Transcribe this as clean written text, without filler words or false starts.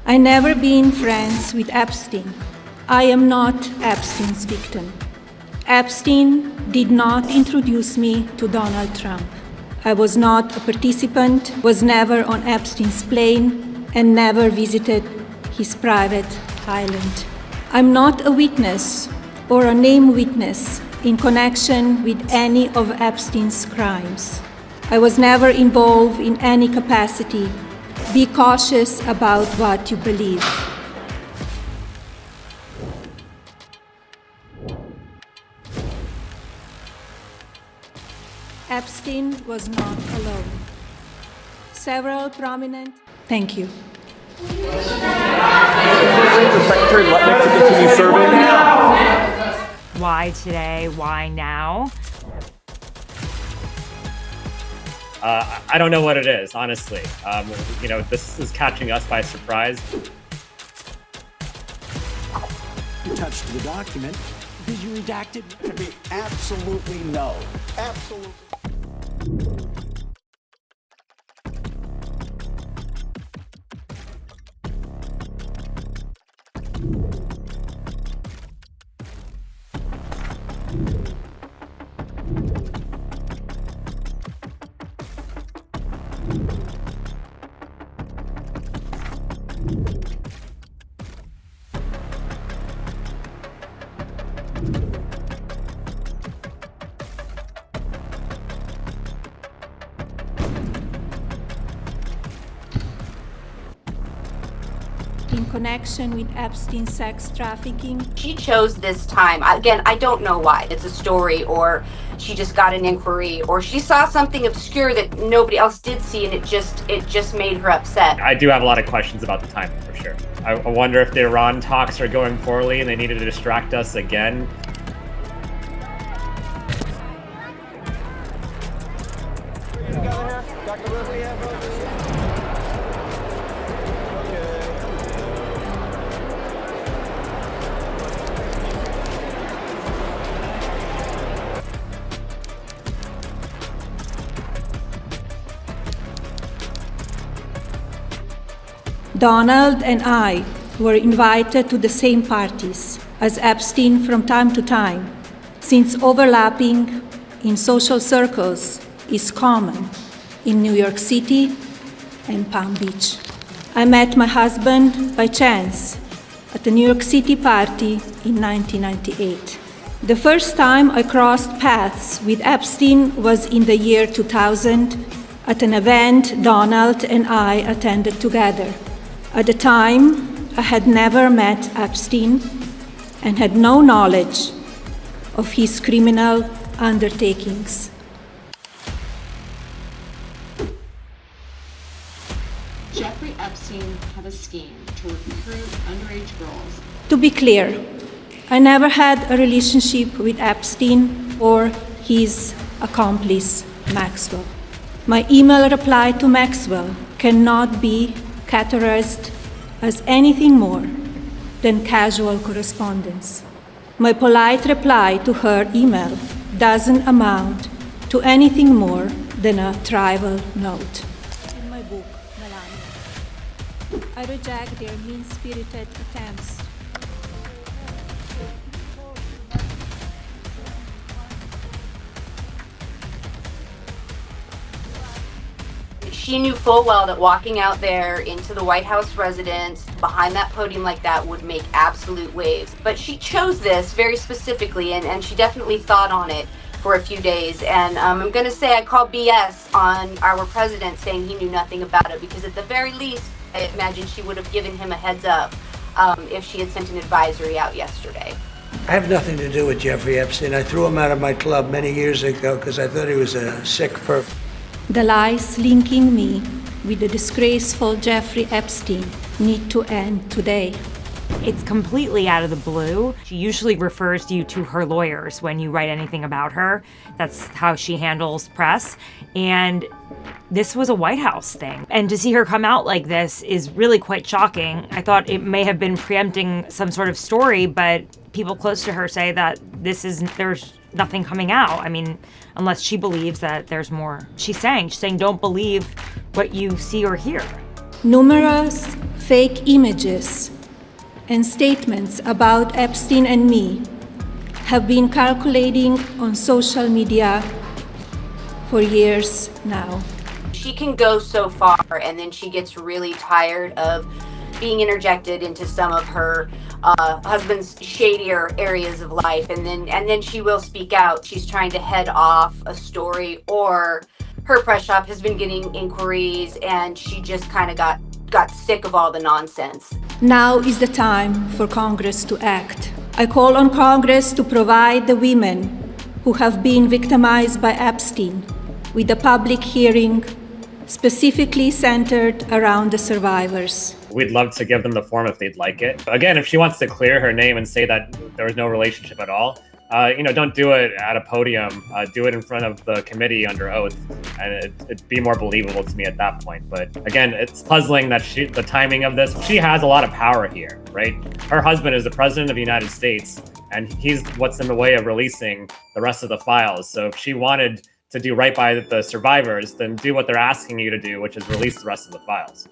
I never been friends with Epstein. I am not Epstein's victim. Epstein did not introduce me to Donald Trump. I was not a participant, was never on Epstein's plane, and never visited his private island. I'm not a witness or a named witness in connection with any of Epstein's crimes. I was never involved in any capacity. Be cautious about what you believe. Epstein was not alone. Several prominent... Thank you. The Secretary let me to continue serving. Why today? Why now? I don't know what it is, honestly. This is catching us by surprise. You touched the document. Did you redact it? To be absolutely no. Absolutely. In connection with Epstein's sex trafficking. She chose this time. Again, I don't know why. It's a story, or she just got an inquiry, or she saw something obscure that nobody else did see, and it just made her upset. I do have a lot of questions about the timing, for sure. I wonder if the Iran talks are going poorly and they needed to distract us again. Donald and I were invited to the same parties as Epstein from time to time, since overlapping in social circles is common in New York City and Palm Beach. I met my husband by chance at a New York City party in 1998. The first time I crossed paths with Epstein was in the year 2000 at an event Donald and I attended together. At the time, I had never met Epstein and had no knowledge of his criminal undertakings. Jeffrey Epstein had a scheme to recruit underage girls. To be clear, I never had a relationship with Epstein or his accomplice, Maxwell. My email reply to Maxwell cannot be categorized as anything more than casual correspondence. My polite reply to her email doesn't amount to anything more than a tribal note. In my book, Melania, I reject their mean-spirited attempts. She knew full well that walking out there into the White House residence behind that podium like that would make absolute waves. But she chose this very specifically, and she definitely thought on it for a few days. And I'm going to say I call BS on our president saying he knew nothing about it, because at the very least, I imagine she would have given him a heads up if she had sent an advisory out yesterday. I have nothing to do with Jeffrey Epstein. I threw him out of my club many years ago because I thought he was a sick person. The lies linking me with the disgraceful Jeffrey Epstein need to end today. It's completely out of the blue. She usually refers you to her lawyers when you write anything about her. That's how she handles press. And this was a White House thing. And to see her come out like this is really quite shocking. I thought it may have been preempting some sort of story, but people close to her say that there's nothing coming out. I mean, unless she believes that there's more. She's saying don't believe what you see or hear. Numerous fake images and statements about Epstein and me have been circulating on social media for years now. She can go so far, and then she gets really tired of being interjected into some of her husband's shadier areas of life, and then she will speak out. She's trying to head off a story, or her press shop has been getting inquiries, and she just kind of got sick of all the nonsense. Now is the time for Congress to act. I call on Congress to provide the women who have been victimized by Epstein with a public hearing specifically centered around the survivors. We'd love to give them the form if they'd like it. Again, if she wants to clear her name and say that there was no relationship at all, don't do it at a podium. Do it in front of the committee under oath, and it'd be more believable to me at that point. But again, it's puzzling that the timing of this, she has a lot of power here, right? Her husband is the president of the United States, and he's what's in the way of releasing the rest of the files. So if she wanted to do right by the survivors, then do what they're asking you to do, which is release the rest of the files.